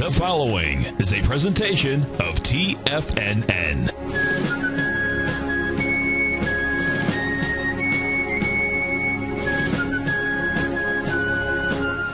The following is a presentation of TFNN.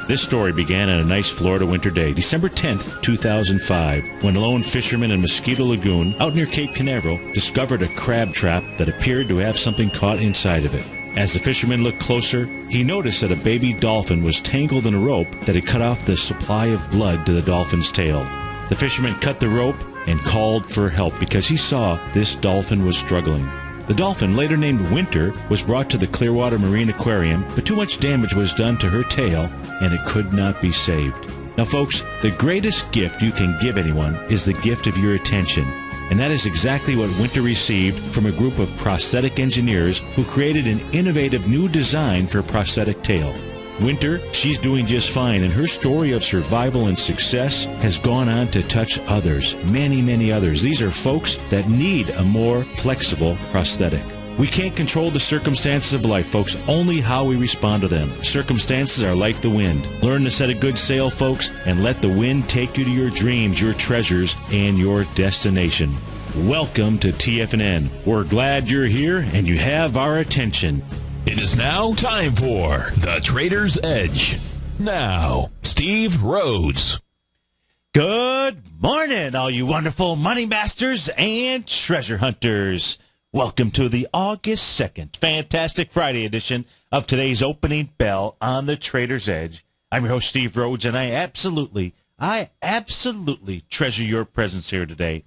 This story began on a nice Florida winter day, December 10th, 2005, when a lone fisherman in Mosquito Lagoon out near Cape Canaveral discovered a crab trap that appeared to have something caught inside of it. As the fisherman looked closer, he noticed that a baby dolphin was tangled in a rope that had cut off the supply of blood to the dolphin's tail. The fisherman cut the rope and called for help because he saw this dolphin was struggling. The dolphin, later named Winter, was brought to the Clearwater Marine Aquarium, but too much damage was done to her tail, and it could not be saved. Now, folks, the greatest gift you can give anyone is the gift of your attention. And that is exactly what Winter received from a group of prosthetic engineers who created an innovative new design for a prosthetic tail. Winter, she's doing just fine, and her story of survival and success has gone on to touch others, many, many others. These are folks that need a more flexible prosthetic. We can't control the circumstances of life, folks, only how we respond to them. Circumstances are like the wind. Learn to set a good sail, folks, and let the wind take you to your dreams, your treasures, and your destination. Welcome to TFNN. We're glad you're here and you have our attention. It is now time for The Trader's Edge. Now, Steve Rhodes. Good morning, all you wonderful money masters and treasure hunters. Welcome to the August 2nd, fantastic Friday edition of today's opening bell on the Trader's Edge. I'm your host, Steve Rhodes, and I absolutely treasure your presence here today.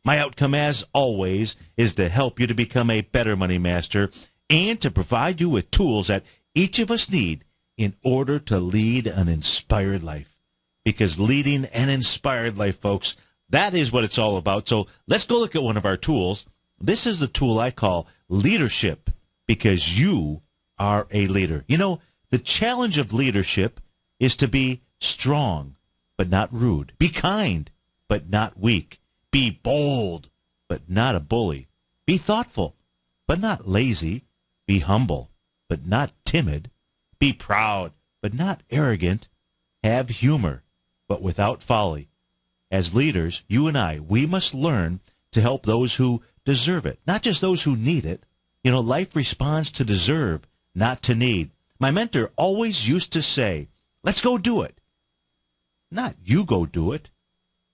My outcome, as always, is to help you to become a better money master and to provide you with tools that each of us need in order to lead an inspired life. Because leading an inspired life, folks, that is what it's all about. So let's go look at one of our tools. This is the tool I call leadership, because you are a leader. You know, the challenge of leadership is to be strong, but not rude. Be kind, but not weak. Be bold, but not a bully. Be thoughtful, but not lazy. Be humble, but not timid. Be proud, but not arrogant. Have humor, but without folly. As leaders, you and I, we must learn to help those who deserve it, not just those who need it. You know, life responds to deserve, not to need. My mentor always used to say, let's go do it, not you go do it.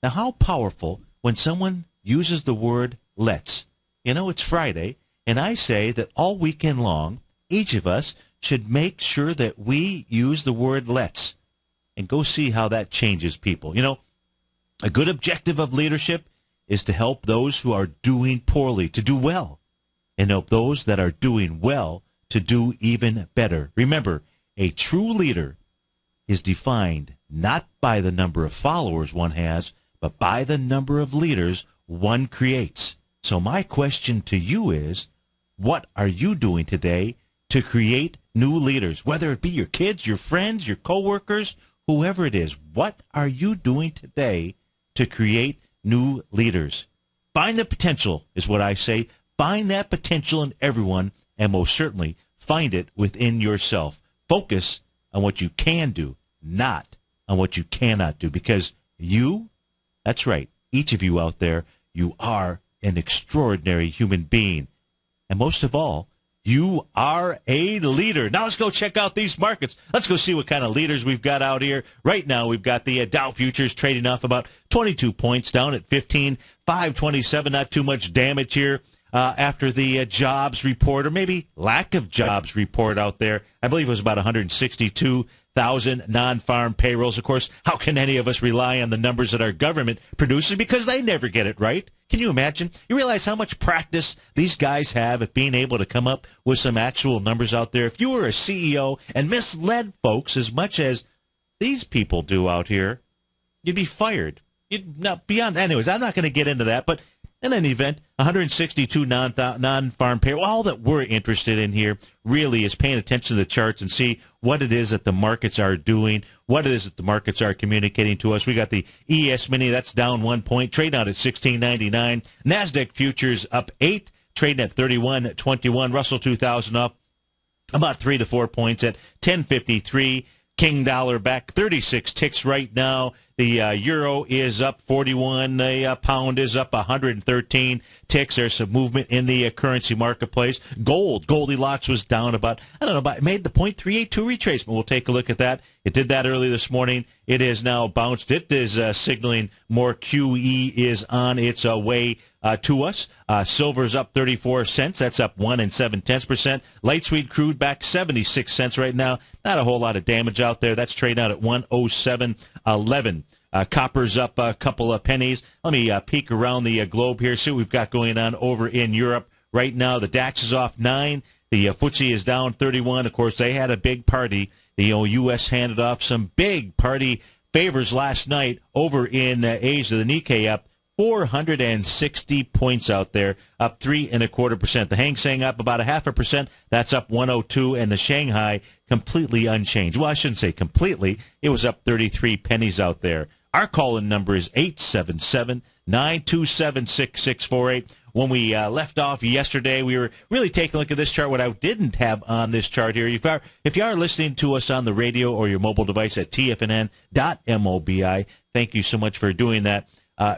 Now, how powerful when someone uses the word let's. You know, it's Friday, and I say that all weekend long, each of us should make sure that we use the word let's and go see how that changes people. You know, a good objective of leadership is to help those who are doing poorly to do well, and help those that are doing well to do even better. Remember, a true leader is defined not by the number of followers one has, but by the number of leaders one creates. So my question to you is, what are you doing today to create new leaders? Whether it be your kids, your friends, your coworkers, whoever it is, what are you doing today to create new leaders? Find the potential is what I say. Find that potential in everyone, and most certainly find it within yourself. Focus on what you can do, not on what you cannot do, because you, that's right, each of you out there, you are an extraordinary human being. And most of all, you are a leader. Now let's go check out these markets. Let's go see what kind of leaders we've got out here. Right now we've got the Dow futures trading off about 22 points, down at 15,527. Not too much damage here after the jobs report, or maybe lack of jobs report out there. I believe it was about 162,000 non-farm payrolls. Of course, how can any of us rely on the numbers that our government produces, because they never get it right? Can you imagine? You realize how much practice these guys have at being able to come up with some actual numbers out there? If you were a CEO and misled folks as much as these people do out here, you'd be fired. You'd not beyond. Anyways, I'm not going to get into that, but in any event, 162 non-farm payroll. All that we're interested in here really is paying attention to the charts and see what it is that the markets are doing, what it is that the markets are communicating to us. We got the ES Mini, that's down 1 point, trading out at 16.99. NASDAQ futures up 8, trading at 31.21. Russell 2000 up about 3 to 4 points at 10.53. King dollar back 36 ticks right now. The euro is up 41. The pound is up 113 ticks. There's some movement in the currency marketplace. Goldilocks was down about, it made the 0.382 retracement. We'll take a look at that. It did that early this morning. It is now bounced. It is signaling more QE is on its way to us. Silver's up 34 cents. That's up 1 7/10%. Light sweet crude back 76 cents right now. Not a whole lot of damage out there. That's trading out at 107.11. Copper's up a couple of pennies. Let me peek around the globe here, see what we've got going on over in Europe. Right now, the DAX is off 9. The FTSE is down 31. Of course, they had a big party. The U.S. handed off some big party favors last night over in Asia. The Nikkei up 460 points out there, up 3.25%. The Hang Seng up about 0.5%. That's up 102, and the Shanghai completely unchanged. Well, I shouldn't say completely. It was up 33 pennies out there. Our call-in number is 877-927-6648. When we left off yesterday, we were really taking a look at this chart. What I didn't have on this chart here, if you are listening to us on the radio or your mobile device at TFNN.mobi, thank you so much for doing that.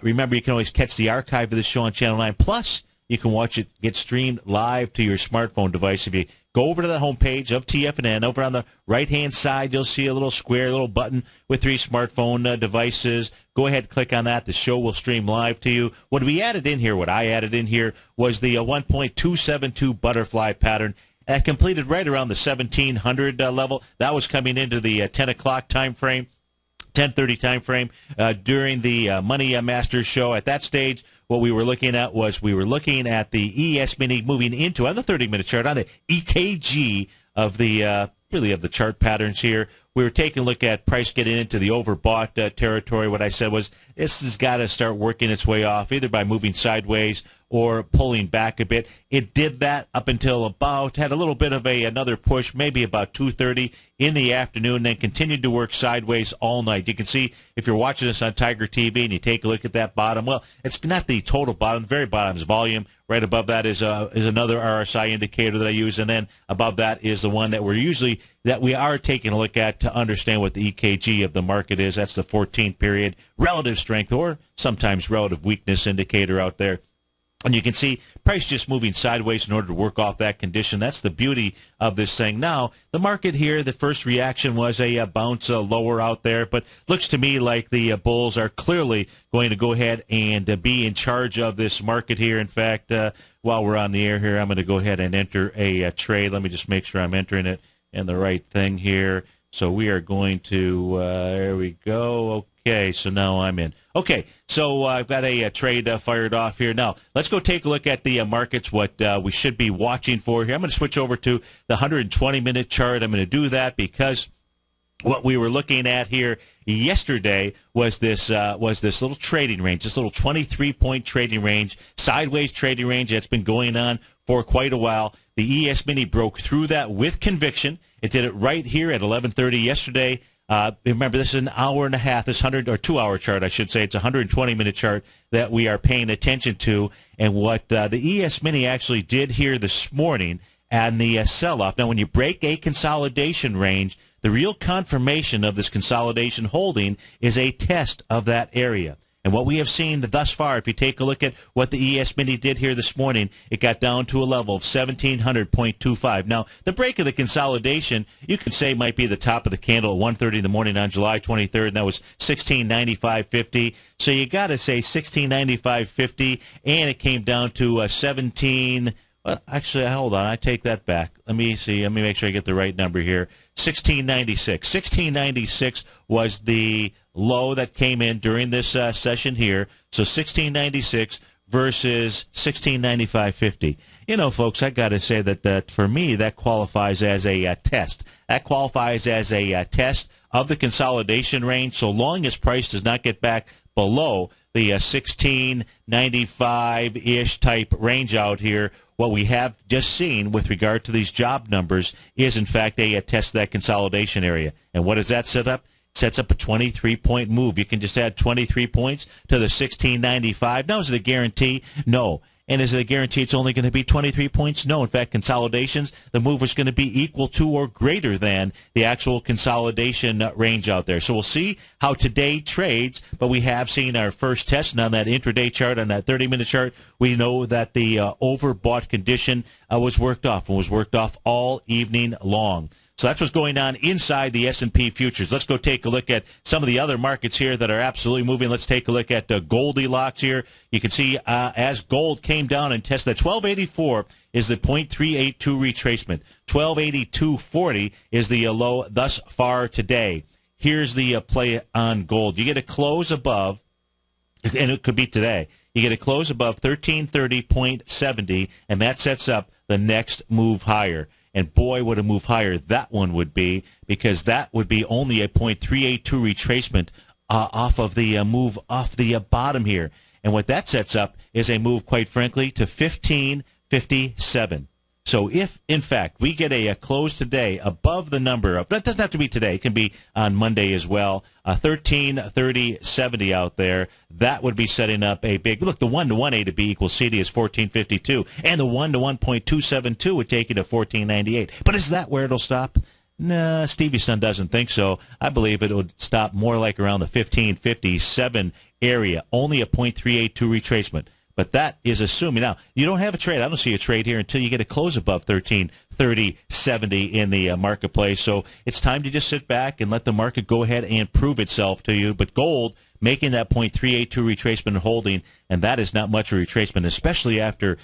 Remember, you can always catch the archive of this show on Channel 9. Plus, you can watch it get streamed live to your smartphone device. If you go over to the homepage of TFNN, over on the right-hand side, you'll see a little square, little button with 3 smartphone devices. Go ahead, click on that. The show will stream live to you. What I added in here was the 1.272 butterfly pattern. That completed right around the 1700 level. That was coming into the 10 o'clock time frame. 10:30 time frame during the Money Masters show. At that stage, what we were looking at was the ES Mini moving into, on the 30-minute chart, on the EKG of the chart patterns here. We were taking a look at price getting into the overbought territory. What I said was this has got to start working its way off, either by moving sideways or pulling back a bit. It did that up until had a little bit of another push, maybe about 2:30 in the afternoon, then continued to work sideways all night. You can see, if you're watching this on TigerTV and you take a look at that bottom, well, it's not the total bottom. The very bottom is volume. Right above that is another RSI indicator that I use, and then above that is the one that we are taking a look at to understand what the EKG of the market is. That's the 14th period relative strength, or sometimes relative weakness indicator out there. And you can see price just moving sideways in order to work off that condition. That's the beauty of this thing. Now, the market here, the first reaction was a bounce lower out there, but looks to me like the bulls are clearly going to go ahead and be in charge of this market here. In fact, while we're on the air here, I'm going to go ahead and enter a trade. Let me just make sure I'm entering it in the right thing here. So we are going to, there we go. Okay, so now I'm in. Okay, so I've got a trade fired off here. Now, let's go take a look at the markets, what we should be watching for here. I'm going to switch over to the 120-minute chart. I'm going to do that because what we were looking at here yesterday was this little trading range, this little 23-point trading range, sideways trading range that's been going on for quite a while. The ES Mini broke through that with conviction. It did it right here at 11:30 yesterday. Remember, this is an hour and a half, this 2-hour chart, I should say. It's a 120-minute chart that we are paying attention to. And what the ES Mini actually did here this morning and the sell-off. Now, when you break a consolidation range, the real confirmation of this consolidation holding is a test of that area. And what we have seen thus far, if you take a look at what the ES Mini did here this morning, it got down to a level of 1700.25. Now, the break of the consolidation, you could say, might be the top of the candle at 1:30 in the morning on July 23rd, and that was 1695.50. So you got to say 1695.50, and it came down to 17. Well, actually, hold on. I take that back. Let me see. Let me make sure I get the right number here. 1696. 1696 was the low that came in during this session here. So 1696 versus 1695.50. You know, folks, I got to say that for me, that qualifies as a test. That qualifies as a test of the consolidation range, so long as price does not get back below the 1695-ish type range out here. What we have just seen with regard to these job numbers is, in fact, a test of that consolidation area. And what does that set up? It sets up a 23-point move. You can just add 23 points to the 1695. Now, is it a guarantee? No. And is it a guarantee it's only going to be 23 points? No. In fact, consolidations, the move was going to be equal to or greater than the actual consolidation range out there. So we'll see how today trades, but we have seen our first test. And on that intraday chart, on that 30-minute chart, we know that the overbought condition was worked off and was worked off all evening long. So that's what's going on inside the S&P futures. Let's go take a look at some of the other markets here that are absolutely moving. Let's take a look at Goldilocks here. You can see as gold came down and tested that 1284 is the 0.382 retracement. 1282.40 is the low thus far today. Here's the play on gold. You get a close above, and it could be today. You get a close above 1330.70, and that sets up the next move higher. And boy, what a move higher that one would be, because that would be only a 0.382 retracement off of the move off the bottom here. And what that sets up is a move, quite frankly, to 1557. So if, in fact, we get a close today above the number of, that doesn't have to be today, it can be on Monday as well, 1330.70 out there, that would be setting up a big, look, the 1-to-1 A to B equals CD is 1452, and the 1-to-1.272 would take you to 1498. But is that where it'll stop? Nah, Stevie's son doesn't think so. I believe it would stop more like around the 1557 area, only a 0.382 retracement. But that is assuming. Now, you don't have a trade. I don't see a trade here until you get a close above 1330.70 in the marketplace. So it's time to just sit back and let the market go ahead and prove itself to you. But gold making that 0.382 retracement and holding, and that is not much of a retracement, especially after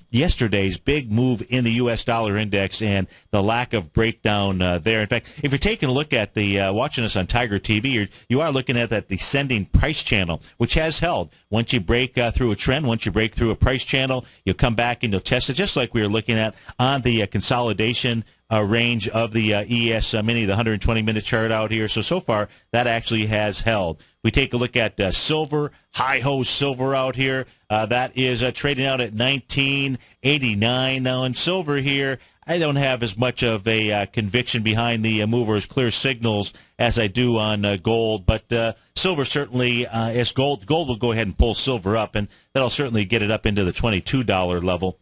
yesterday's big move in the U.S. dollar index and the lack of breakdown there. In fact, if you're taking a look at the watching us on TigerTV, you are looking at that descending price channel, which has held. Once you break through a trend, once you break through a price channel, you'll come back and you'll test it, just like we were looking at on the consolidation range of the ES Mini, the 120-minute chart out here. So far, that actually has held. We take a look at silver, high-ho silver out here. That is trading out at $19.89. Now, in silver here, I don't have as much of a conviction behind the movers, clear signals, as I do on gold. But silver certainly, as gold will go ahead and pull silver up, and that'll certainly get it up into the $22 level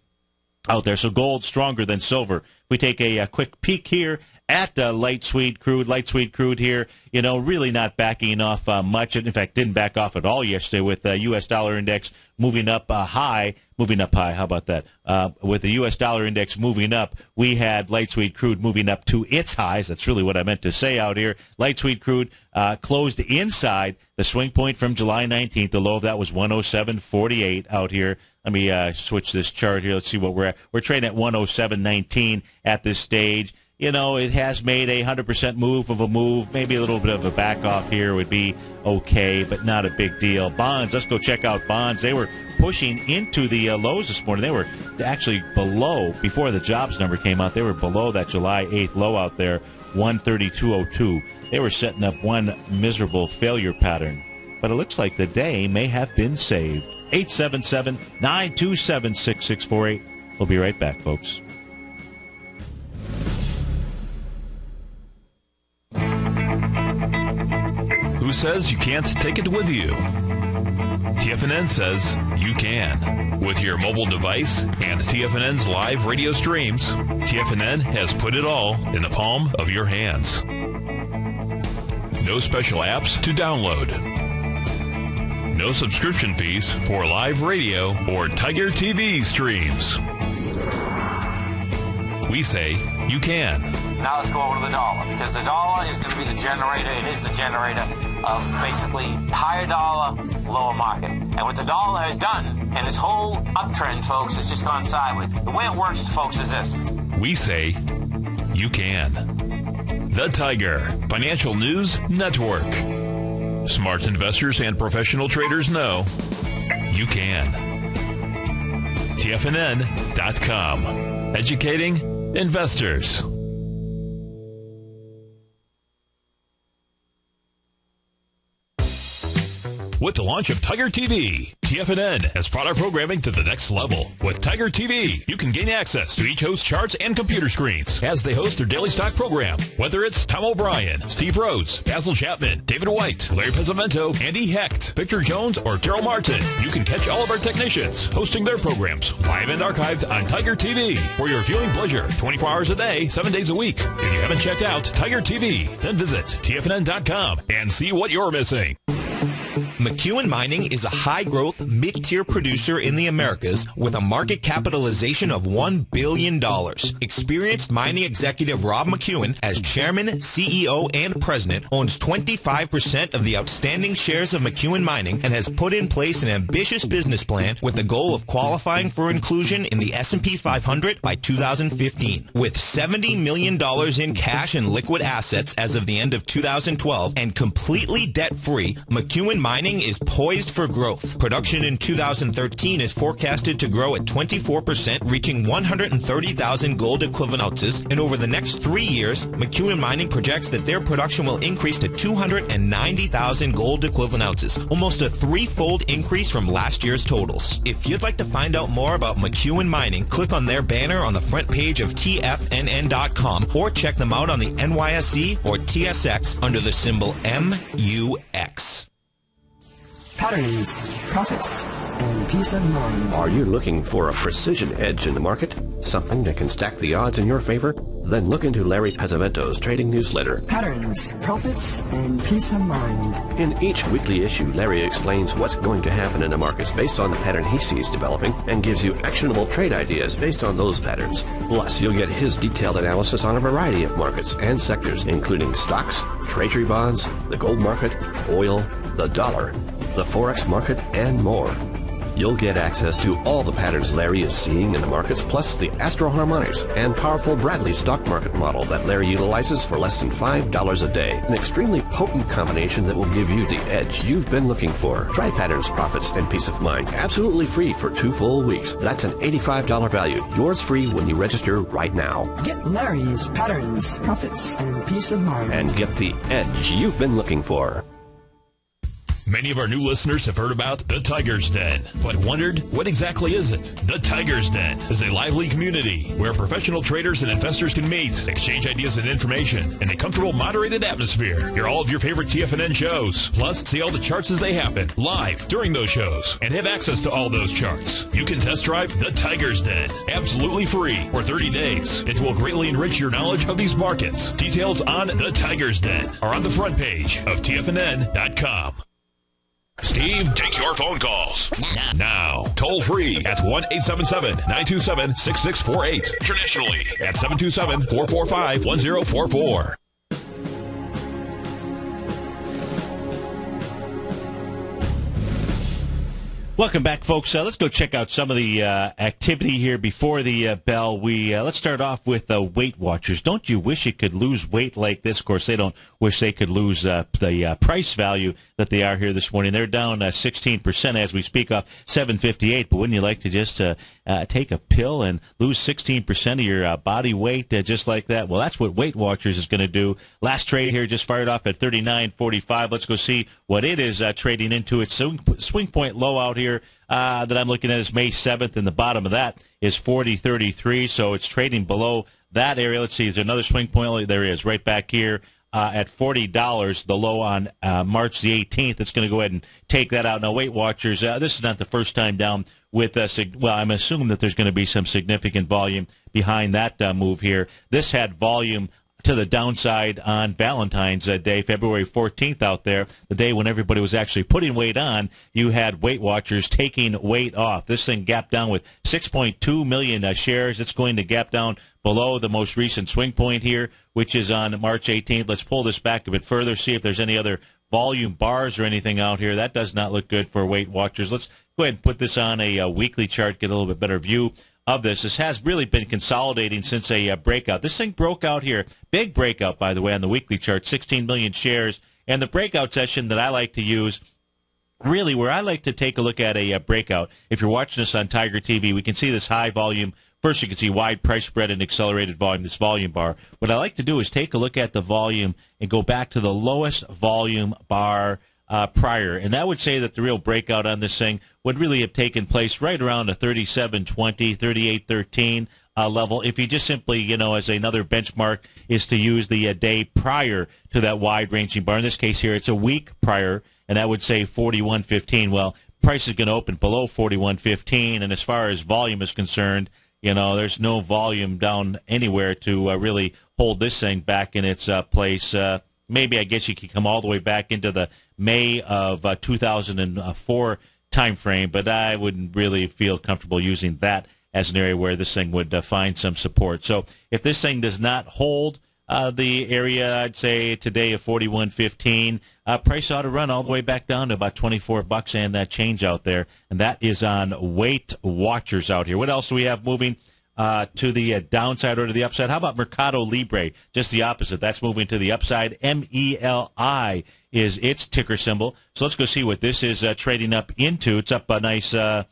out there. So gold stronger than silver. We take a quick peek here at light sweet crude here, really not backing off much. In fact, didn't back off at all yesterday with the U.S. dollar index moving up high. How about that? With the U.S. dollar index moving up, we had light sweet crude moving up to its highs. That's really what I meant to say out here. Light sweet crude closed inside the swing point from July 19th. The low of that was 107.48 out here. Let me switch this chart here. Let's see what we're at. We're trading at 107.19 at this stage. It has made a 100% move of a move. Maybe a little bit of a back off here would be okay, but not a big deal. Bonds, let's go check out bonds. They were pushing into the lows this morning. They were actually below, before the jobs number came out, they were below that July 8th low out there, 132.02. They were setting up one miserable failure pattern. But it looks like the day may have been saved. 877-927-6648. We'll be right back, folks. Who says you can't take it with you? TFNN says you can. With your mobile device and TFNN's live radio streams, TFNN has put it all in the palm of your hands. No special apps to download. No subscription fees for live radio or TigerTV streams. We say you can. Now let's go over to the dollar, because the dollar is going to be the generator. It is the generator of basically higher dollar, lower market. And what the dollar has done, and this whole uptrend, folks, has just gone sideways. The way it works, folks, is this. We say you can. The Tiger Financial News Network. Smart investors and professional traders know you can. TFNN.com. Educating investors. with the launch of TigerTV. TFNN has brought our programming to the next level. With TigerTV, you can gain access to each host's charts and computer screens as they host their daily stock program. Whether it's Tom O'Brien, Steve Rhodes, Basil Chapman, David White, Larry Pezzamento, Andy Hecht, Victor Jones, or Daryl Martin, you can catch all of our technicians hosting their programs live and archived on TigerTV for your viewing pleasure 24 hours a day, 7 days a week. If you haven't checked out TigerTV, then visit TFNN.com and see what you're missing. McEwen Mining is a high-growth, mid-tier producer in the Americas with a market capitalization of $1 billion. Experienced mining executive Rob McEwen, as chairman, CEO, and president, owns 25% of the outstanding shares of McEwen Mining and has put in place an ambitious business plan with the goal of qualifying for inclusion in the S&P 500 by 2015. With $70 million in cash and liquid assets as of the end of 2012 and completely debt-free, McEwen Mining is poised for growth. Production in 2013 is forecasted to grow at 24%, reaching 130,000 gold equivalent ounces, and over the next 3 years, McEwen Mining projects that their production will increase to 290,000 gold equivalent ounces, almost a threefold increase from last year's totals. If you'd like to find out more about McEwen Mining, click on their banner on the front page of TFNN.com or check them out on the NYSE or TSX under the symbol MUX. Patterns, profits, and peace of mind. Are you looking for a precision edge in the market? Something that can stack the odds in your favor? Then look into Larry Pezzamento's trading newsletter. Patterns, profits, and peace of mind. In each weekly issue, Larry explains what's going to happen in the markets based on the pattern he sees developing and gives you actionable trade ideas based on those patterns. Plus, you'll get his detailed analysis on a variety of markets and sectors, including stocks, treasury bonds, the gold market, oil, the dollar, the Forex market, and more. You'll get access to all the patterns Larry is seeing in the markets, plus the Astro Harmonics and powerful Bradley stock market model that Larry utilizes for less than $5 a day. An extremely potent combination that will give you the edge you've been looking for. Try Patterns, Profits, and Peace of Mind absolutely free for 2 full weeks. That's an $85 value. Yours free when you register right now. Get Larry's Patterns, Profits, and Peace of Mind. And get the edge you've been looking for. Many of our new listeners have heard about the Tiger's Den, but wondered, what exactly is it? The Tiger's Den is a lively community where professional traders and investors can meet, exchange ideas and information in a comfortable, moderated atmosphere. Hear all of your favorite TFNN shows, plus see all the charts as they happen, live during those shows, and have access to all those charts. You can test drive the Tiger's Den, absolutely free, for 30 days. It will greatly enrich your knowledge of these markets. Details on the Tiger's Den are on the front page of TFNN.com. Steve takes your phone calls now. Toll free at 1-877-927-6648. Internationally at 727-445-1044. Welcome back, folks. Let's go check out some of the activity here before the bell. Let's start off with Weight Watchers. Don't you wish you could lose weight like this? Of course, they don't wish they could lose the price value that they are here this morning. They're down 16% as we speak, off 758. But wouldn't you like to just take a pill and lose 16% of your body weight just like that? Well, that's what Weight Watchers is going to do. Last trade here just fired off at 39.45. Let's go see what it is trading into. Its swing point low out here that I'm looking at is May 7th, and the bottom of that is 40.33. So it's trading below that area. Let's see, is there another swing point? There is, right back here. At $40, the low on March the 18th. It's going to go ahead and take that out. Now, Weight Watchers, this is not the first time down with well, I'm assuming that there's going to be some significant volume behind that move here. This had volume to the downside on Valentine's Day, February 14th out there, the day when everybody was actually putting weight on. You had Weight Watchers taking weight off. This thing gapped down with 6.2 million shares. It's going to gap down below the most recent swing point here, which is on March 18th. Let's pull this back a bit further, see if there's any other volume bars or anything out here. That does not look good for Weight Watchers. Let's go ahead and put this on a weekly chart, get a little bit better view of this. This has really been consolidating since a breakout. This thing broke out here. Big breakout, by the way, on the weekly chart, 16 million shares. And the breakout session that I like to use, really where I like to take a look at a breakout, if you're watching this on Tiger TV, we can see this high volume. First, you can see wide price spread and accelerated volume, this volume bar. What I like to do is take a look at the volume and go back to the lowest volume bar prior. And that would say that the real breakout on this thing would really have taken place right around the 37.20, 38.13 level. If you just simply, as another benchmark is to use the day prior to that wide-ranging bar. In this case here, it's a week prior, and that would say 41.15. Well, price is going to open below 41.15, and as far as volume is concerned, there's no volume down anywhere to really hold this thing back in its place. Maybe I guess you could come all the way back into the May of 2004 time frame, but I wouldn't really feel comfortable using that as an area where this thing would find some support. So if this thing does not hold the area, I'd say today of 41.15, price ought to run all the way back down to about $24 and that change out there, and that is on Weight Watchers out here. What else do we have moving to the downside or to the upside? How about Mercado Libre? Just the opposite. That's moving to the upside. MELI is its ticker symbol. So let's go see what this is trading up into. It's up a nice about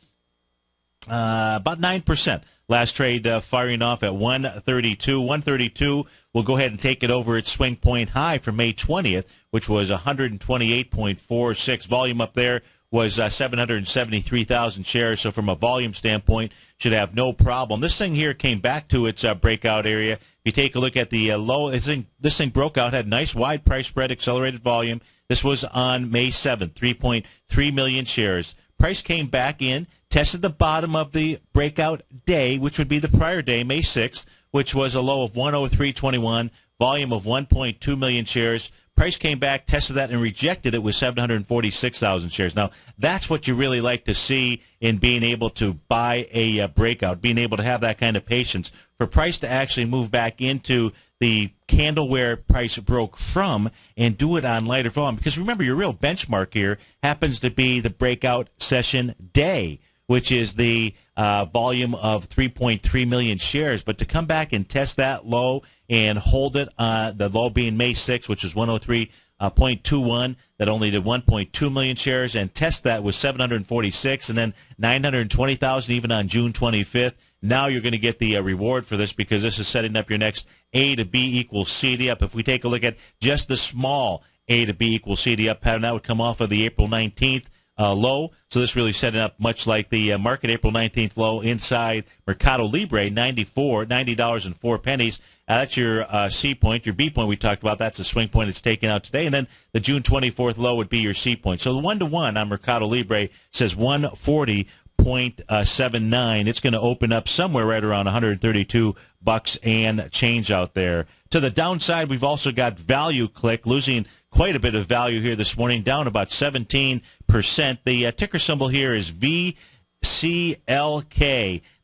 9%. Last trade firing off at 132. 132 will go ahead and take it over its swing point high for May 20th, which was 128.46. Volume up there was 773,000 shares. So from a volume standpoint, should have no problem. This thing here came back to its breakout area. If you take a look at the low, this thing broke out, had nice wide price spread, accelerated volume. This was on May 7th, 3.3 million shares. Price came back in, tested the bottom of the breakout day, which would be the prior day, May 6th, which was a low of 103.21, volume of 1.2 million shares. Price came back, tested that, and rejected it with 746,000 shares. Now, that's what you really like to see in being able to buy a breakout, being able to have that kind of patience. For price to actually move back into the candle where price broke from and do it on lighter volume. Because remember, your real benchmark here happens to be the breakout session day, which is the volume of 3.3 million shares. But to come back and test that low and hold it, the low being May 6th, which is 103.21, that only did 1.2 million shares, and test that with 746 and then 920,000 even on June 25th. Now you're going to get the reward for this because this is setting up your next A to B equals CD up. If we take a look at just the small A to B equals CD up pattern, that would come off of the April 19th low. So this really setting up much like the market April 19th low inside Mercado Libre, $90.04. That's your C point. Your B point we talked about, that's the swing point it's taken out today. And then the June 24th low would be your C point. So the 1-to-1 on Mercado Libre says 140.79. It's going to open up somewhere right around $132 and change out there. To the downside, we've also got Value Click losing quite a bit of value here this morning, down about 17%. The ticker symbol here is VCLK.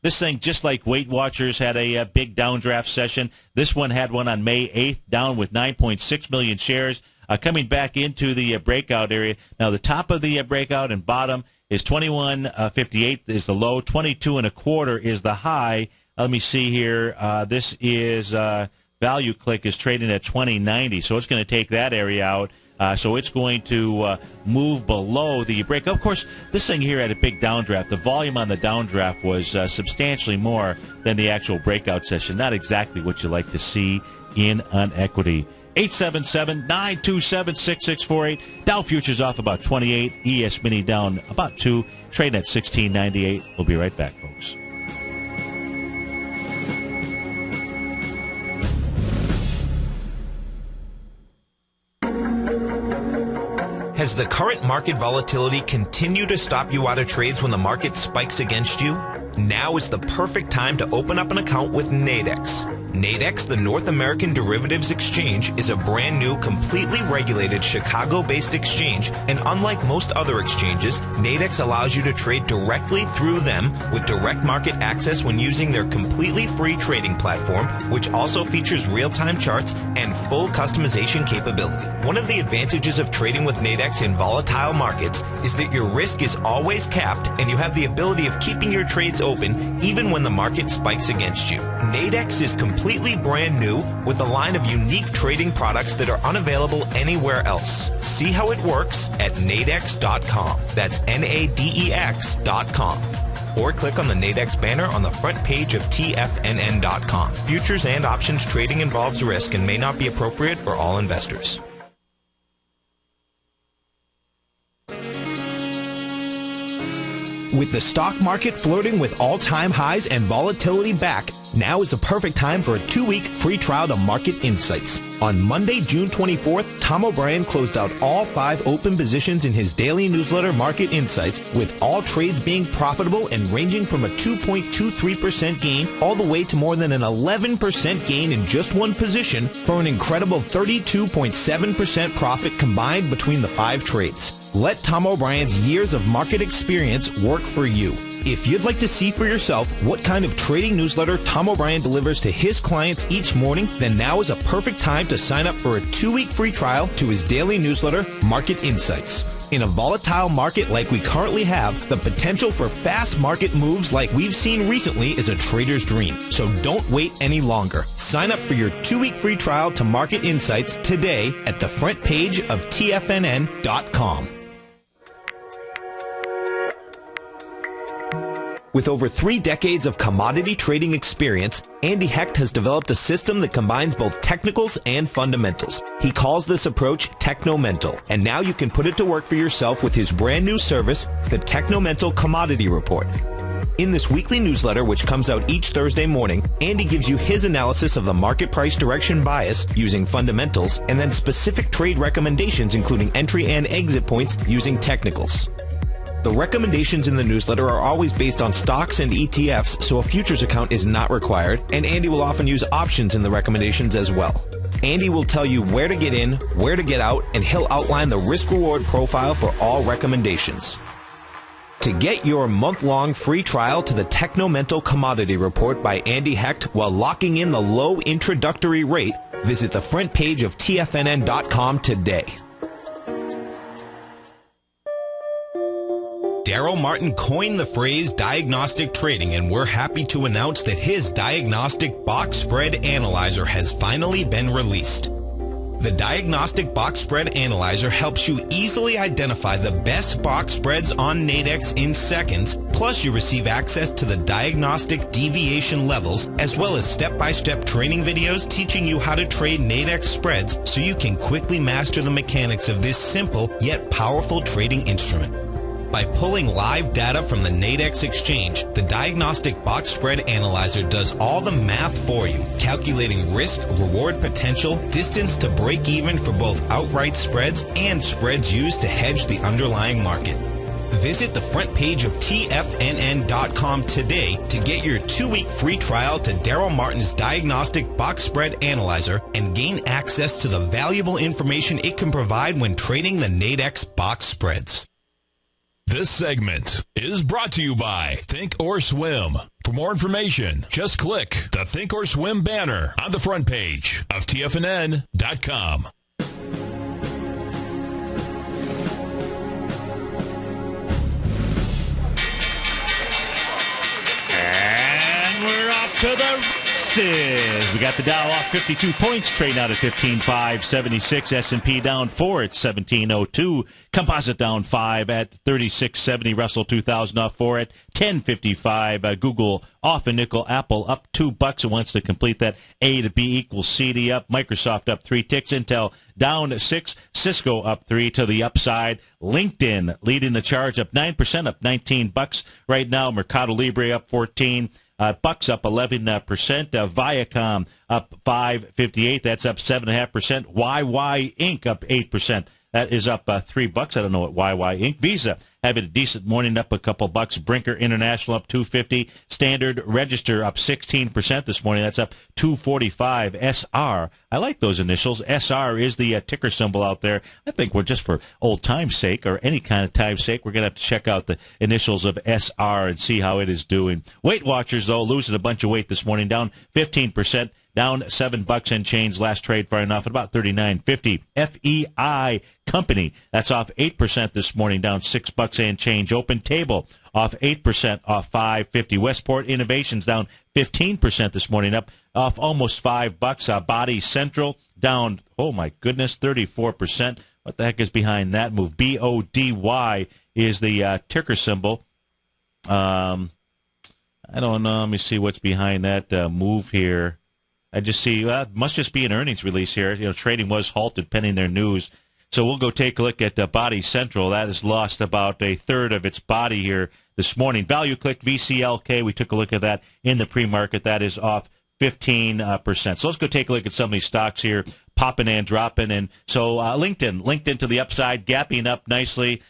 This thing, just like Weight Watchers, had a big downdraft session. This one had one on May 8th, down with 9.6 million shares, coming back into the breakout area. Now, the top of the breakout and bottom is 21.58 is the low, 22.25 is the high. Let me see here. This is Value Click is trading at 20.90, so it's going to take that area out. So it's going to move below the break. Of course, this thing here had a big downdraft. The volume on the downdraft was substantially more than the actual breakout session. Not exactly what you like to see in an equity. 877-927-6648. Dow futures off about 28. ES Mini down about 2. Trading at 16.98. We'll be right back, folks. Has the current market volatility continued to stop you out of trades when the market spikes against you? Now is the perfect time to open up an account with Nadex. Nadex, the North American Derivatives Exchange, is a brand new, completely regulated Chicago-based exchange, and unlike most other exchanges, Nadex allows you to trade directly through them with direct market access when using their completely free trading platform, which also features real-time charts and full customization capability. One of the advantages of trading with Nadex in volatile markets is that your risk is always capped and you have the ability of keeping your trades open even when the market spikes against you. Nadex is completely brand new with a line of unique trading products that are unavailable anywhere else. See how it works at nadex.com. That's NADEX.com. Or click on the Nadex banner on the front page of TFNN.com. Futures and options trading involves risk and may not be appropriate for all investors. With the stock market flirting with all-time highs and volatility back, now is the perfect time for a 2-week free trial to Market Insights. On Monday, June 24th, Tom O'Brien closed out all 5 open positions in his daily newsletter Market Insights, with all trades being profitable and ranging from a 2.23% gain all the way to more than an 11% gain in just one position, for an incredible 32.7% profit combined between the 5 trades. Let Tom O'Brien's years of market experience work for you. If you'd like to see for yourself what kind of trading newsletter Tom O'Brien delivers to his clients each morning, then now is a perfect time to sign up for a 2-week free trial to his daily newsletter, Market Insights. In a volatile market like we currently have, the potential for fast market moves like we've seen recently is a trader's dream. So don't wait any longer. Sign up for your 2-week free trial to Market Insights today at the front page of TFNN.com. With over 3 decades of commodity trading experience, Andy Hecht has developed a system that combines both technicals and fundamentals. He calls this approach Technomental, and now you can put it to work for yourself with his brand new service, the Technomental Commodity Report. In this weekly newsletter, which comes out each Thursday morning, Andy gives you his analysis of the market price direction bias using fundamentals, and then specific trade recommendations including entry and exit points using technicals. The recommendations in the newsletter are always based on stocks and ETFs, so a futures account is not required, and Andy will often use options in the recommendations as well. Andy will tell you where to get in, where to get out, and he'll outline the risk-reward profile for all recommendations. To get your month-long free trial to the Technomental Commodity Report by Andy Hecht while locking in the low introductory rate, visit the front page of TFNN.com today. Daryl Martin coined the phrase diagnostic trading, and we're happy to announce that his diagnostic box spread analyzer has finally been released. The Diagnostic Box Spread Analyzer helps you easily identify the best box spreads on Nadex in seconds, plus you receive access to the diagnostic deviation levels, as well as step-by-step training videos teaching you how to trade Nadex spreads so you can quickly master the mechanics of this simple yet powerful trading instrument. By pulling live data from the Nadex exchange, the Diagnostic Box Spread Analyzer does all the math for you, calculating risk, reward potential, distance to break even for both outright spreads and spreads used to hedge the underlying market. Visit the front page of TFNN.com today to get your 2-week free trial to Daryl Martin's Diagnostic Box Spread Analyzer and gain access to the valuable information it can provide when trading the Nadex box spreads. This segment is brought to you by Think or Swim. For more information, just click the Think or Swim banner on the front page of TFNN.com. And we're off to the races. We got the Dow off 52 points, trading out at 15,576. S&P down 4 at 1702. Composite down 5 at 3670. Russell 2000 off 4 at 1055. Google off a nickel. Apple up $2 and wants to complete that A to B equals CD up. Microsoft up 3 ticks. Intel down 6. Cisco up 3 to the upside. LinkedIn leading the charge up 9%, up $19 right now. Mercado Libre up 14. Bucks up 11%. Viacom up 5.58. That's up 7.5%. YY Inc. up 8%. That is up $3. I don't know what YY Inc. Visa having a decent morning, up a couple bucks. Brinker International up 2.50. Standard Register up 16% this morning. That's up 2.45. SR. I like those initials. SR is the ticker symbol out there. I think we're just for old time's sake or any kind of time's sake, we're going to have to check out the initials of SR and see how it is doing. Weight Watchers, though, losing a bunch of weight this morning, down 15%. Down $7 and change. Last trade far enough at about $39.50. FEI Company, that's off 8% this morning, down $6 and change. Open Table off 8%, off $5.50. Westport Innovations down 15% this morning, up off almost $5. Body Central down, oh my goodness, 34%. What the heck is behind that move? BODY is the ticker symbol. I don't know. Let me see what's behind that move here. I just see, it must just be an earnings release here. You know, trading was halted pending their news. So we'll go take a look at Body Central. That has lost about a third of its body here this morning. Value Click VCLK, we took a look at that in the pre-market. That is off 15%. So let's go take a look at some of these stocks here, popping and dropping. And so LinkedIn to the upside, gapping up nicely,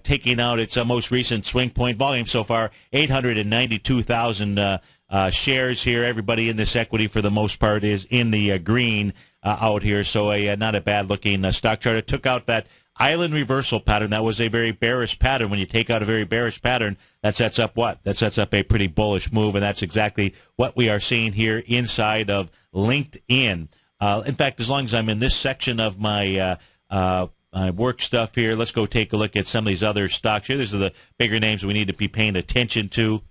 taking out its most recent swing point volume so far, 892,000 shares here. Everybody in this equity, for the most part, is in the green out here. So not a bad-looking stock chart. It took out that island reversal pattern. That was a very bearish pattern. When you take out a very bearish pattern, that sets up what? That sets up a pretty bullish move, and that's exactly what we are seeing here inside of LinkedIn. In fact, as long as I'm in this section of my work stuff here, let's go take a look at some of these other stocks here. These are the bigger names we need to be paying attention to.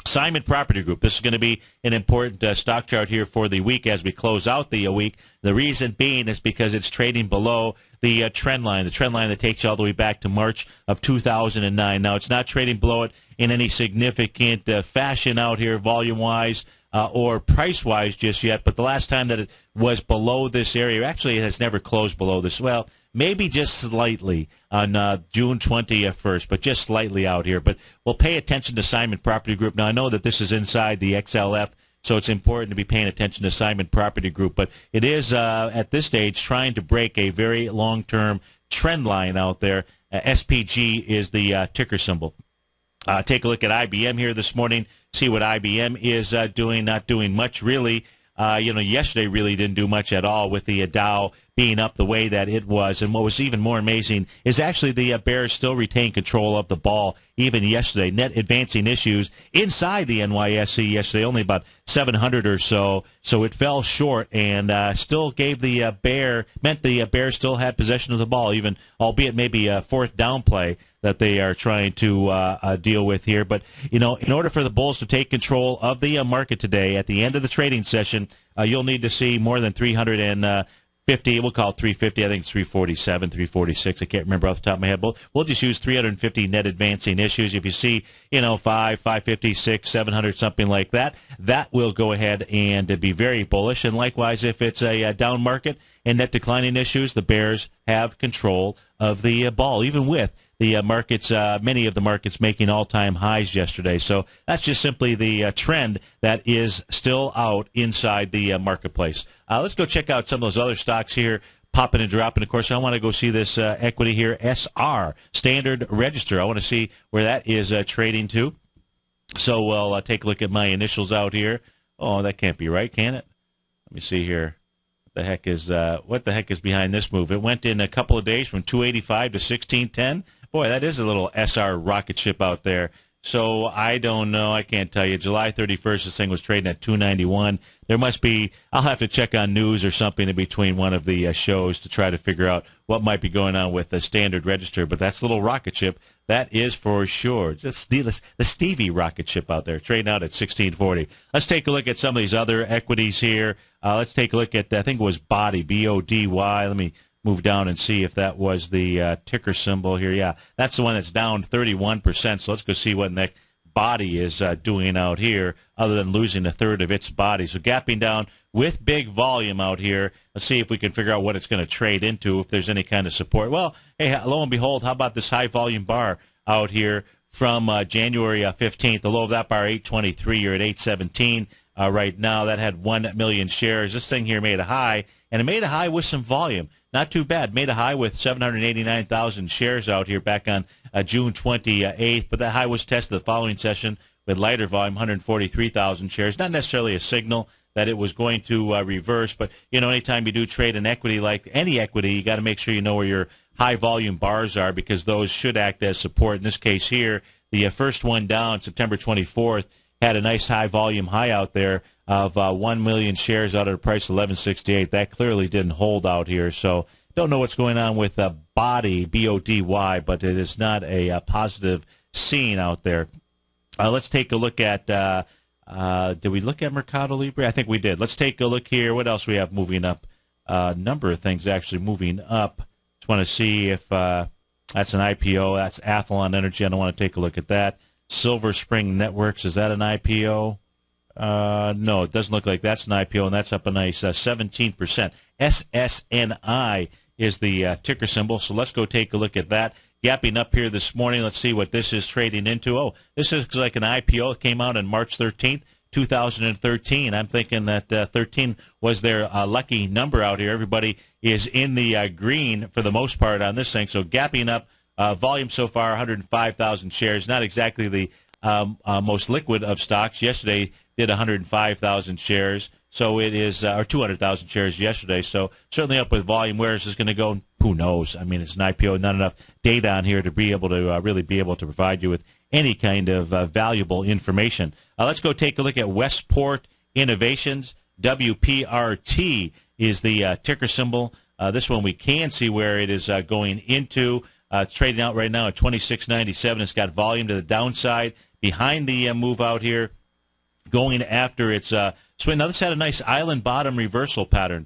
Simon Property Group. This is going to be an important stock chart here for the week as we close out the week. The reason being is because it's trading below the trend line that takes you all the way back to March of 2009. Now, it's not trading below it in any significant fashion out here, volume-wise or price-wise just yet, but the last time that it was below this area, actually it has never closed below this. Well, maybe just slightly on June 21st, but just slightly out here. But we'll pay attention to Simon Property Group. Now, I know that this is inside the XLF, so it's important to be paying attention to Simon Property Group. But it is, at this stage, trying to break a very long-term trend line out there. SPG is the ticker symbol. Take a look at IBM here this morning, see what IBM is doing. Not doing much, really. Yesterday really didn't do much at all with the Dow being up the way that it was. And what was even more amazing is actually the Bears still retain control of the ball even yesterday. Net advancing issues inside the NYSE yesterday, only about 700 or so. So it fell short and still gave the meant the Bears still had possession of the ball, even albeit maybe a fourth down play that they are trying to deal with here. But, in order for the Bulls to take control of the market today, at the end of the trading session, you'll need to see more than 350. We'll call it 350. I think it's 347, 346. I can't remember off the top of my head. But we'll just use 350 net advancing issues. If you see, 550, 600, 700, something like that, that will go ahead and be very bullish. And likewise, if it's a down market and net declining issues, the Bears have control of the ball, even with the markets, many of the markets making all-time highs yesterday. So that's just simply the trend that is still out inside the marketplace. Let's go check out some of those other stocks here, popping and dropping. Of course, I want to go see this equity here, SR, Standard Register. I want to see where that is trading to. So we'll take a look at my initials out here. Oh, that can't be right, can it? Let me see here. What the heck is behind this move? It went in a couple of days from 285 to 1610. Boy, that is a little SR rocket ship out there. So I don't know. I can't tell you. July 31st, this thing was trading at 291. There must be, I'll have to check on news or something in between one of the shows to try to figure out what might be going on with the Standard Register. But that's a little rocket ship. That is for sure. Just the Stevie rocket ship out there, trading out at 1640. Let's take a look at some of these other equities here. Let's take a look at, I think it was Body, B-O-D-Y. Let me move down and see if that was the ticker symbol here. Yeah, that's the one that's down 31%. So let's go see what that Body is doing out here, other than losing a third of its body. So gapping down with big volume out here. Let's see if we can figure out what it's going to trade into, if there's any kind of support. Well, hey, lo and behold, how about this high volume bar out here from January 15th? The low of that bar, 823. You're at 817 right now. That had 1 million shares. This thing here made a high, and it made a high with some volume. Not too bad. Made a high with 789,000 shares out here back on June 28th, but that high was tested the following session with lighter volume, 143,000 shares. Not necessarily a signal that it was going to reverse, but, anytime you do trade an equity like any equity, you got to make sure you know where your high-volume bars are, because those should act as support. In this case here, the first one down, September 24th, had a nice high-volume high out there of 1 million shares out at a price of $11.68. That clearly didn't hold out here. So don't know what's going on with Body, B-O-D-Y, but it is not a positive scene out there. Let's take a look at, did we look at Mercado Libre? I think we did. Let's take a look here. What else we have moving up? A number of things actually moving up. Just want to see if that's an IPO. That's Athlon Energy. I don't want to take a look at that. Silver Spring Networks, is that an IPO? No, it doesn't look like that's an IPO, and that's up a nice 17%. SSNI is the ticker symbol. So let's go take a look at that. Gapping up here this morning. Let's see what this is trading into. Oh, this is like an IPO. It came out on March 13th, 2013. I'm thinking that 13 was their lucky number out here. Everybody is in the green for the most part on this thing. So gapping up, volume so far, 105,000 shares. Not exactly the most liquid of stocks. Yesterday did 105,000 shares. So it is, or 200,000 shares yesterday. So certainly up with volume. Where is this going to go? Who knows? I mean, it's an IPO, not enough data on here to be able to really be able to provide you with any kind of valuable information. Let's go take a look at Westport Innovations. WPRT is the ticker symbol. This one we can see where it is going into. It's trading out right now at $26.97. It's got volume to the downside behind the move out here, going after its swing. Now, this had a nice island bottom reversal pattern,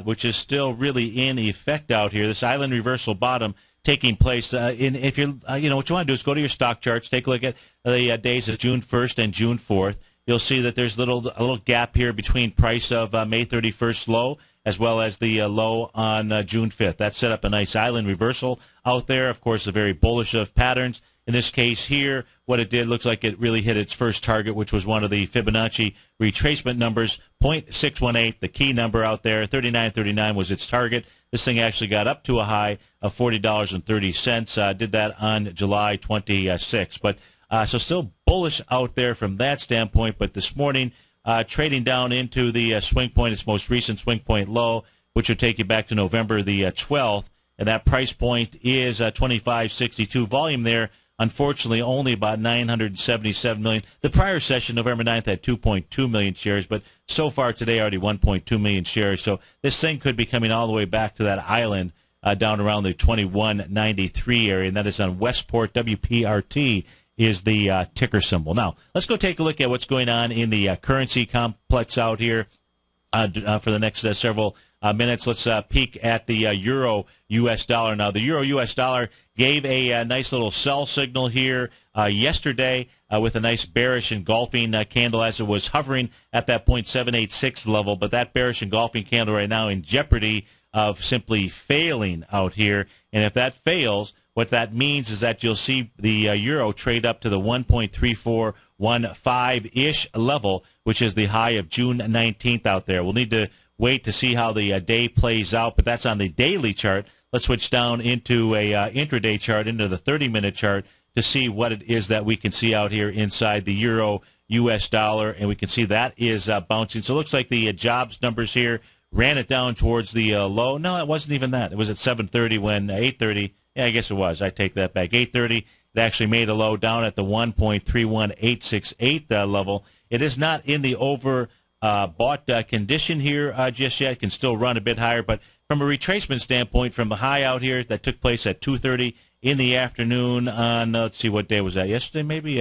which is still really in effect out here. This island reversal bottom taking place. If you're, what you want to do is go to your stock charts, take a look at the days of June 1st and June 4th. You'll see that there's a little gap here between price of May 31st low as well as the low on June 5th. That set up a nice island reversal out there. Of course, a very bullish of patterns. In this case here, what it did looks like it really hit its first target, which was one of the Fibonacci retracement numbers, 0.618, the key number out there. 39.39 was its target. This thing actually got up to a high of $40.30. Did that on July 26th. But so still bullish out there from that standpoint. But this morning, trading down into the swing point, its most recent swing point low, which would take you back to November the 12th. And that price point is $25.62. Volume there, unfortunately, only about 977 million. The prior session, November 9th, had 2.2 million shares, but so far today already 1.2 million shares. So this thing could be coming all the way back to that island down around the 2193 area, and that is on Westport. WPRT is the ticker symbol. Now, let's go take a look at what's going on in the currency complex out here for the next several minutes. Let's peek at the Euro-U.S. dollar. Now, the Euro-U.S. dollar gave a nice little sell signal here yesterday with a nice bearish engulfing candle as it was hovering at that 0.786 level. But that bearish engulfing candle right now in jeopardy of simply failing out here. And if that fails, what that means is that you'll see the euro trade up to the 1.3415-ish level, which is the high of June 19th out there. We'll need to wait to see how the day plays out, but that's on the daily chart. Let's switch down into a intraday chart, into the 30-minute chart, to see what it is that we can see out here inside the euro-U.S. dollar, and we can see that is bouncing. So it looks like the jobs numbers here ran it down towards the low. No, it wasn't even that. It was at 7:30 when 8:30. Yeah, I guess it was. I take that back. 8:30, it actually made a low down at the 1.31868 level. It is not in the overbought condition here just yet. It can still run a bit higher, but from a retracement standpoint, from the high out here that took place at 2:30 in the afternoon on, let's see, what day was that? Yesterday, maybe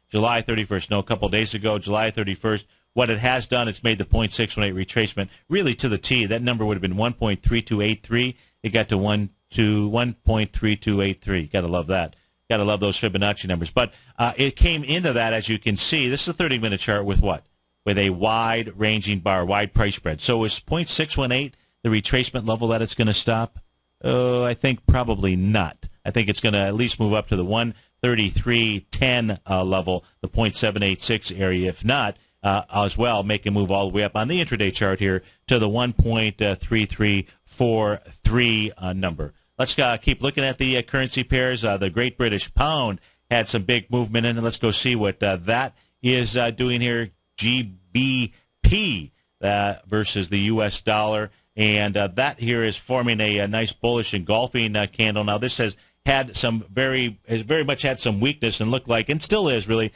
July 31st. No, a couple days ago, July 31st. What it has done, it's made the 0.618 retracement really to the T. That number would have been 1.3283. It got to 1.3283. Got to love that. Got to love those Fibonacci numbers. But it came into that, as you can see. This is a 30-minute chart with what? With a wide-ranging bar, wide price spread. So is 0.618 the retracement level that it's going to stop? I think probably not. I think it's going to at least move up to the 133.10 level, the 0.786 area. If not, as well, make a move all the way up on the intraday chart here to the 1.3343 number. Let's keep looking at the currency pairs. The Great British Pound had some big movement in it. Let's go see what that is doing here. GBP versus the U.S. dollar. And that here is forming a nice bullish engulfing candle. Now, this has had some very much had some weakness and looked like, and still is really,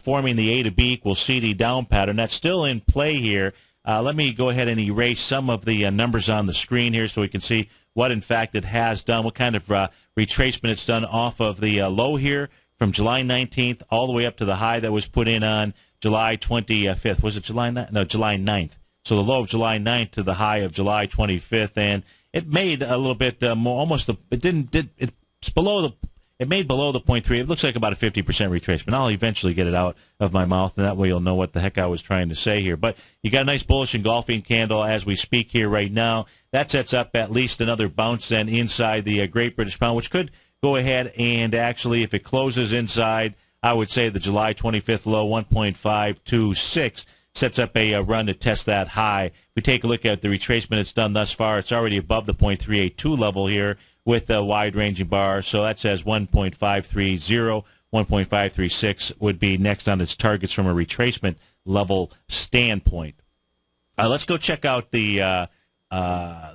forming the A to B equals CD down pattern. That's still in play here. Let me go ahead and erase some of the numbers on the screen here so we can see what, in fact, it has done, what kind of retracement it's done off of the low here from July 19th all the way up to the high that was put in on July 25th. Was it July 9th? No, July 9th. So the low of July 9th to the high of July 25th, and it made a little bit more, almost, it's below the, It made below the 0.3. It looks like about a 50% retracement. I'll eventually get it out of my mouth, and that way you'll know what the heck I was trying to say here. But you got a nice bullish engulfing candle as we speak here right now. That sets up at least another bounce then inside the Great British Pound, which could go ahead and actually, if it closes inside, I would say the July 25th low, 1.526, sets up a run to test that high. If we take a look at the retracement it's done thus far, it's already above the 0.382 level here with a wide-ranging bar. So that says 1.530, 1.536 would be next on its targets from a retracement level standpoint. Let's go check out the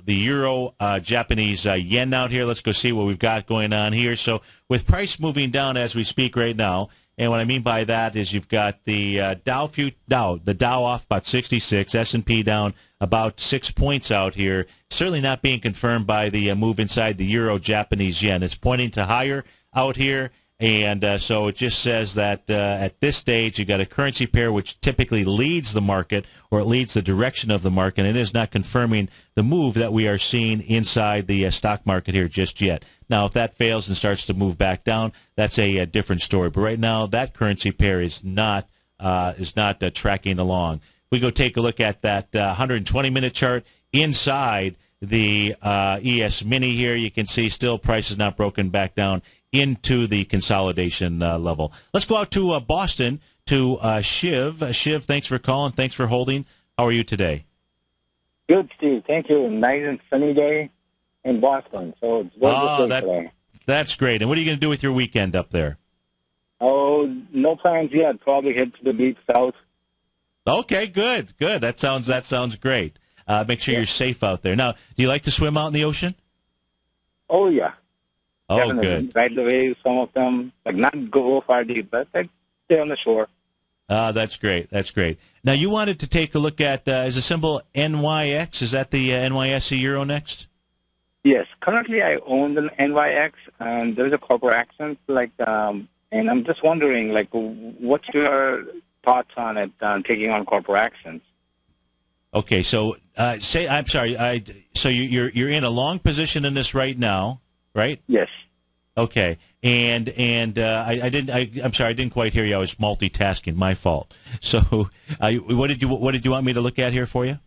euro, Japanese yen out here. Let's go see what we've got going on here. So with price moving down as we speak right now, and what I mean by that is you've got the Dow off about 66, S&P down about 6 points out here. Certainly not being confirmed by the move inside the euro, Japanese yen. It's pointing to higher out here. And so it just says that at this stage you've got a currency pair which typically leads the market, or it leads the direction of the market, and it is not confirming the move that we are seeing inside the stock market here just yet. Now, if that fails and starts to move back down, that's a different story. But right now, that currency pair is not tracking along. We go take a look at that 120-minute chart inside the ES Mini here. You can see still price is not broken back down into the consolidation level. Let's go out to Boston to Shiv. Shiv, thanks for calling. Thanks for holding. How are you today? Good, Steve. Thank you. Nice and sunny day in Boston. So it's very good day today. That's great. And what are you going to do with your weekend up there? Oh, no plans yet. Probably head to the beach south. Okay, good. That sounds great. Make sure you're safe out there. Now, do you like to swim out in the ocean? Oh, yeah. Oh, definitely. good. Ride the waves, some of them. Like, not go far deep, but like, stay on the shore. That's great. Now, you wanted to take a look at, is the symbol NYX? Is that the NYSE Euronext? Yes. Currently, I own the NYX, and there's a corporate action, and I'm just wondering, what's your thoughts on it, taking on corporate actions? Okay, so I'm sorry. So you're in a long position in this right now, right? Yes. Okay, and I'm sorry, I didn't quite hear you. I was multitasking. My fault. So, what did you want me to look at here for you?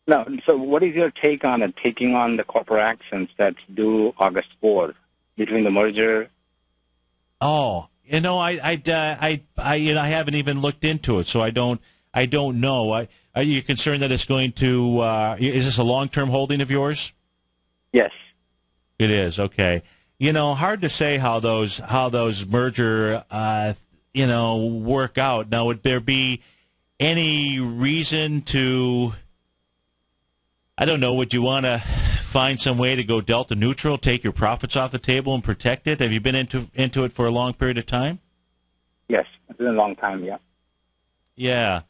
No. So, what is your take on it, taking on the corporate actions that's due August 4th between the merger? Oh, I haven't even looked into it, so I don't know. Are you concerned that it's going to? Is this a long-term holding of yours? Yes. It is. Okay. Hard to say how those merger work out. Now, would there be any reason to? I don't know. Would you want to find some way to go delta neutral, take your profits off the table, and protect it? Have you been into it for a long period of time? Yes, it's been a long time. Yeah. Yeah.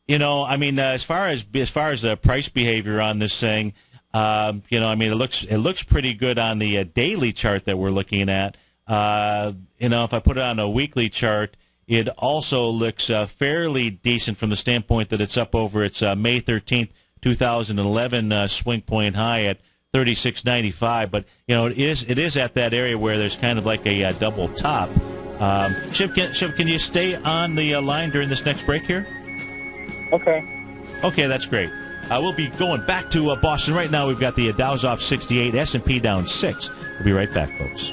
As far as the price behavior on this thing, it looks pretty good on the daily chart that we're looking at. If I put it on a weekly chart, it also looks fairly decent from the standpoint that it's up over its May 13th, 2011 swing point high at 36.95. But it is at that area where there's kind of like a double top. Shiv, can you stay on the line during this next break here? Okay, that's great. We'll be going back to Boston right now. We've got the Dow's off 68, S&P down 6. We'll be right back, folks.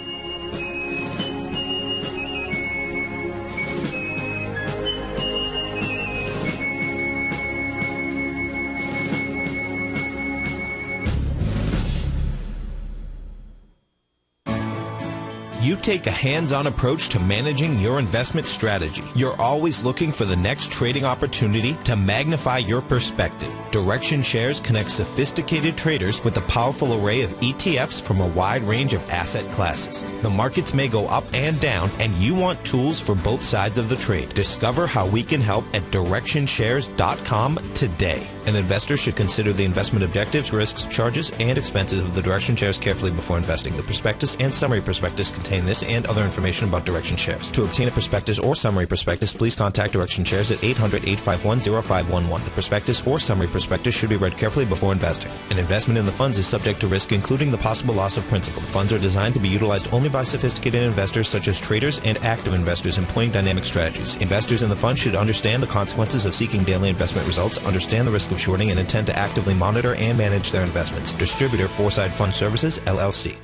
You take a hands-on approach to managing your investment strategy. You're always looking for the next trading opportunity to magnify your perspective. Direction Shares connects sophisticated traders with a powerful array of ETFs from a wide range of asset classes. The markets may go up and down, and you want tools for both sides of the trade. Discover how we can help at DirectionShares.com today. An investor should consider the investment objectives, risks, charges, and expenses of the Direction Shares carefully before investing. The prospectus and summary prospectus contain this and other information about Direction Shares. To obtain a prospectus or summary prospectus, please contact Direction Shares at 800-851-0511. The prospectus or summary prospectus should be read carefully before investing. An investment in the funds is subject to risk, including the possible loss of principal. The funds are designed to be utilized only by sophisticated investors such as traders and active investors employing dynamic strategies. Investors in the fund should understand the consequences of seeking daily investment results, understand the risk of shorting, and intend to actively monitor and manage their investments. Distributor Foreside Fund Services, LLC.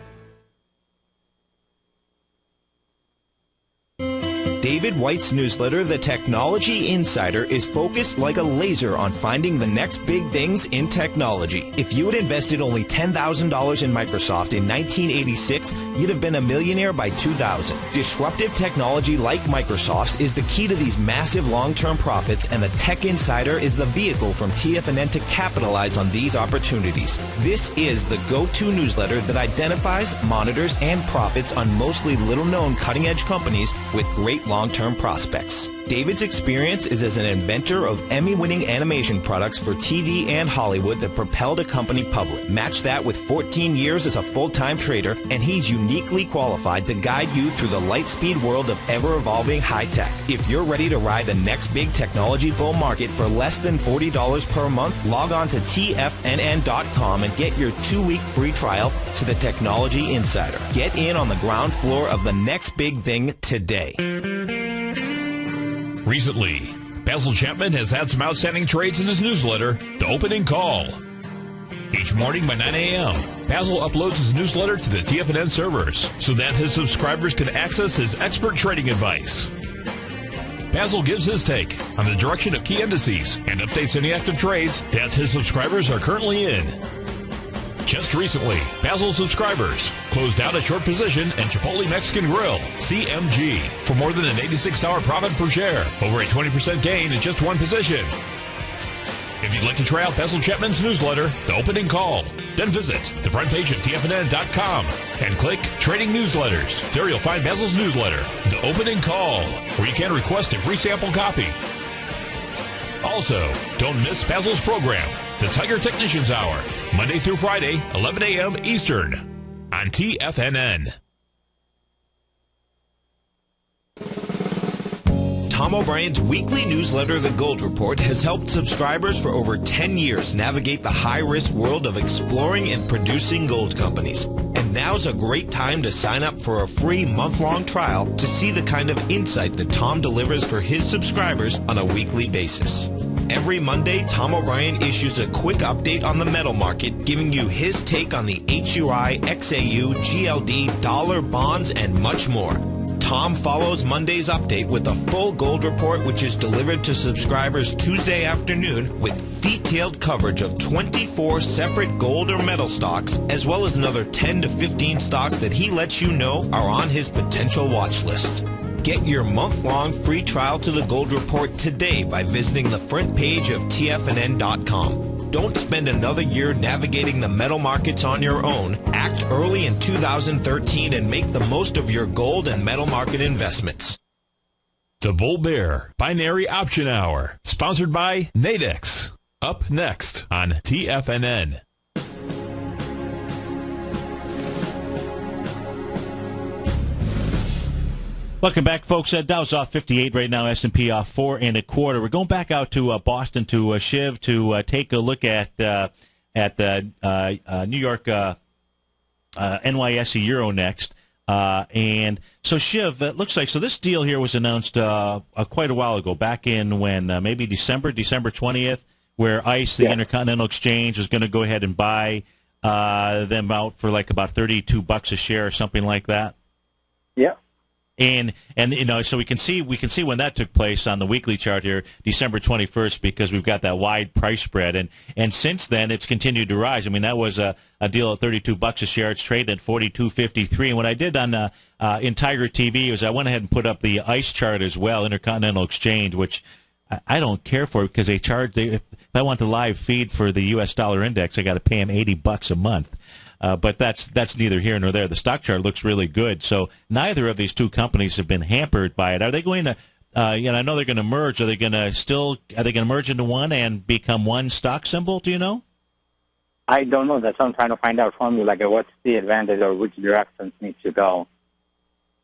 David White's newsletter, The Technology Insider, is focused like a laser on finding the next big things in technology. If you had invested only $10,000 in Microsoft in 1986, you'd have been a millionaire by 2000. Disruptive technology like Microsoft's is the key to these massive long-term profits, and the Tech Insider is the vehicle from TFNN to capitalize on these opportunities. This is the go-to newsletter that identifies, monitors, and profits on mostly little-known cutting-edge companies with great long-term prospects. David's experience is as an inventor of Emmy-winning animation products for TV and Hollywood that propelled a company public. Match that with 14 years as a full-time trader, and he's uniquely qualified to guide you through the light-speed world of ever-evolving high-tech. If you're ready to ride the next big technology bull market for less than $40 per month, log on to TFNN.com and get your 2-week free trial to the Technology Insider. Get in on the ground floor of the next big thing today. Recently, Basil Chapman has had some outstanding trades in his newsletter, The Opening Call. Each morning by 9 a.m., Basil uploads his newsletter to the TFNN servers so that his subscribers can access his expert trading advice. Basil gives his take on the direction of key indices and updates any active trades that his subscribers are currently in. Just recently, Basil subscribers closed out a short position in Chipotle Mexican Grill, CMG, for more than an $86 profit per share, over a 20% gain in just one position. If you'd like to try out Basil Chapman's newsletter, The Opening Call, then visit the front page of TFNN.com and click Trading Newsletters. There you'll find Basil's newsletter, The Opening Call, where you can request a free sample copy. Also, don't miss Basil's program, The Tiger Technicians Hour, Monday through Friday, 11 a.m. Eastern, on TFNN. Tom O'Brien's weekly newsletter, The Gold Report, has helped subscribers for over 10 years navigate the high-risk world of exploring and producing gold companies. And now's a great time to sign up for a free month-long trial to see the kind of insight that Tom delivers for his subscribers on a weekly basis. Every Monday, Tom O'Brien issues a quick update on the metal market, giving you his take on the HUI, XAU, GLD, dollar, bonds, and much more. Tom follows Monday's update with a full gold report, which is delivered to subscribers Tuesday afternoon with detailed coverage of 24 separate gold or metal stocks, as well as another 10 to 15 stocks that he lets you know are on his potential watch list. Get your month-long free trial to the Gold Report today by visiting the front page of TFNN.com. Don't spend another year navigating the metal markets on your own. Act early in 2013 and make the most of your gold and metal market investments. The Bull Bear Binary Option Hour, sponsored by Nadex. Up next on TFNN. Welcome back, folks. Dow's off 58 right now. S&P off 4 1/4. We're going back out to Boston to Shiv to take a look at the New York NYSE Euro next. And so Shiv, it looks like this deal here was announced quite a while ago, back in when maybe December 20th, where ICE, the Intercontinental Exchange, was going to go ahead and buy them out for like about $32 a share or something like that. Yeah. And so we can see when that took place on the weekly chart here, December 21st, because we've got that wide price spread, and since then it's continued to rise. I mean, that was a deal at $32 a share. It's traded at $42.53. And what I did on in TigerTV is I went ahead and put up the ICE chart as well, Intercontinental Exchange, which I don't care for because if I want the live feed for the U.S. dollar index, I got to pay them $80 a month. But that's neither here nor there. The stock chart looks really good. So neither of these two companies have been hampered by it. Are they going to? I know they're going to merge. Are they going to merge into one and become one stock symbol? Do you know? I don't know. That's what I'm trying to find out from you. Like, what's the advantage or which directions need to go?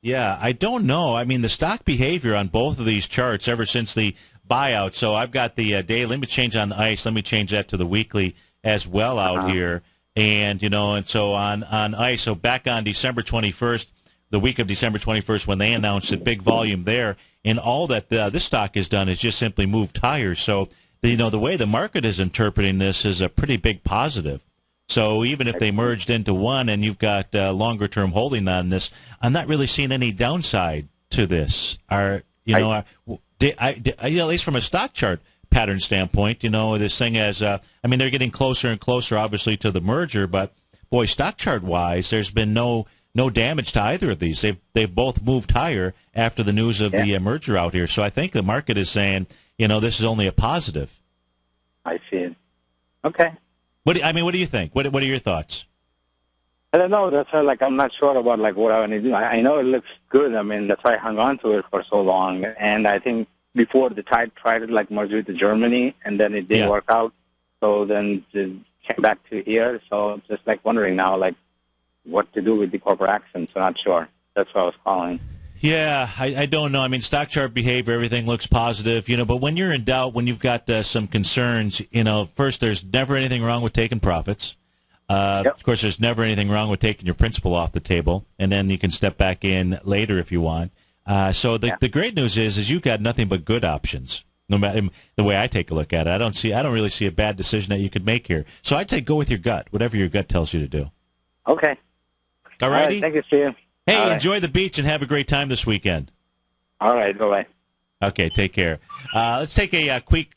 Yeah, I don't know. I mean, the stock behavior on both of these charts ever since the buyout. So I've got the daily. Let me change on the ICE. Let me change that to the weekly as well out here. And, and so on ICE, so back on December 21st, the week of December 21st when they announced a big volume there, and all that this stock has done is just simply moved higher. So, the way the market is interpreting this is a pretty big positive. So even if they merged into one and you've got longer-term holding on this, I'm not really seeing any downside to this. At least from a stock chart pattern standpoint, this thing has, they're getting closer and closer, obviously, to the merger, but, boy, stock chart-wise, there's been no damage to either of these. They've both moved higher after the news of the merger out here. So I think the market is saying, this is only a positive. I see it. Okay. What do you think? What are your thoughts? I don't know. That's why, I'm not sure about, what I want to do. I know it looks good. That's why I hung on to it for so long. And I think before the Tide tried to, merge with Germany, and then it didn't work out. So then it came back to here. So just, wondering now, what to do with the corporate action. So not sure. That's why I was calling. Yeah, I don't know. Stock chart behavior, everything looks positive, but when you're in doubt, when you've got some concerns, first, there's never anything wrong with taking profits. Of course, there's never anything wrong with taking your principal off the table, and then you can step back in later if you want. So the great news is you've got nothing but good options. No matter the way I take a look at it, I don't really see a bad decision that you could make here. So I'd say go with your gut, whatever your gut tells you to do. Okay. All righty. Thank you, Steve. Hey, enjoy the beach and have a great time this weekend. All right, bye-bye. Okay, take care. Let's take a quick,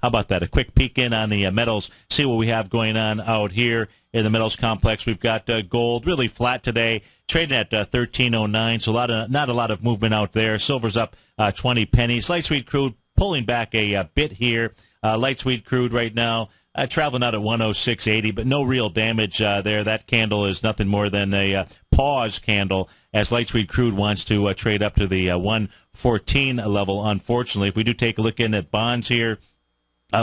how about that, a quick peek in on the metals, see what we have going on out here in the metals complex. We've got gold really flat today, trading at 13.09, so not a lot of movement out there. Silver's up 20 pennies. Light sweet crude pulling back a bit here. Light sweet crude right now traveling out at 106.80, but no real damage there. That candle is nothing more than a pause candle as light sweet crude wants to trade up to the 114 level, unfortunately. If we do take a look in at bonds here,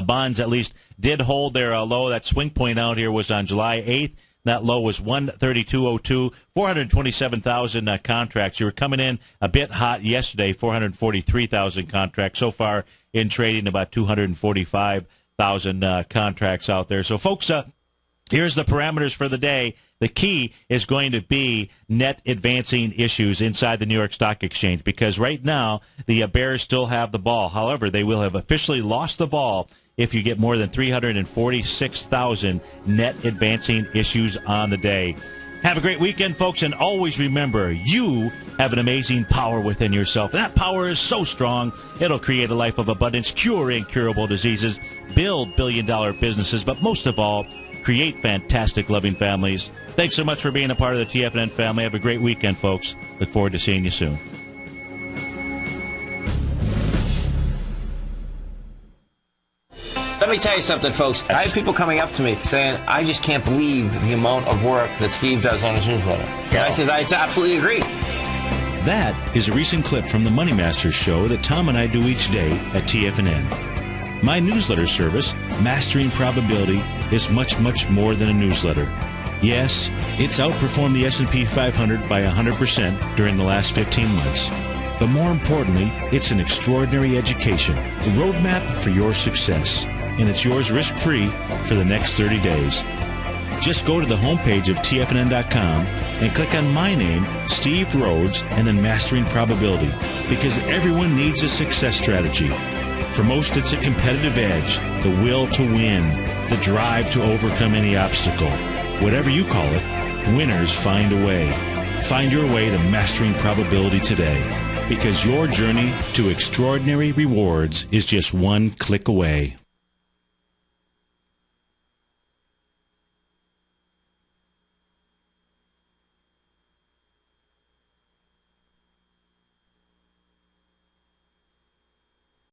bonds at least did hold their low. That swing point out here was on July 8th. That low was 132.02, 427,000 contracts. You were coming in a bit hot yesterday, 443,000 contracts. So far in trading, about 245,000 contracts out there. So, folks, here's the parameters for the day. The key is going to be net advancing issues inside the New York Stock Exchange because right now the bears still have the ball. However, they will have officially lost the ball if you get more than 346,000 net advancing issues on the day. Have a great weekend, folks, and always remember, you have an amazing power within yourself. That power is so strong, it'll create a life of abundance, cure incurable diseases, build billion-dollar businesses, but most of all, create fantastic, loving families. Thanks so much for being a part of the TFNN family. Have a great weekend, folks. Look forward to seeing you soon. Let me tell you something, folks. I have people coming up to me saying, I just can't believe the amount of work that Steve does on his newsletter. And I says, I absolutely agree. That is a recent clip from the Money Masters show that Tom and I do each day at TFNN. My newsletter service, Mastering Probability, is much, much more than a newsletter. Yes, it's outperformed the S&P 500 by 100% during the last 15 months. But more importantly, it's an extraordinary education, a roadmap for your success. And it's yours risk-free for the next 30 days. Just go to the homepage of TFNN.com and click on my name, Steve Rhodes, and then Mastering Probability, because everyone needs a success strategy. For most, it's a competitive edge, the will to win, the drive to overcome any obstacle. Whatever you call it, winners find a way. Find your way to Mastering Probability today, because your journey to extraordinary rewards is just one click away.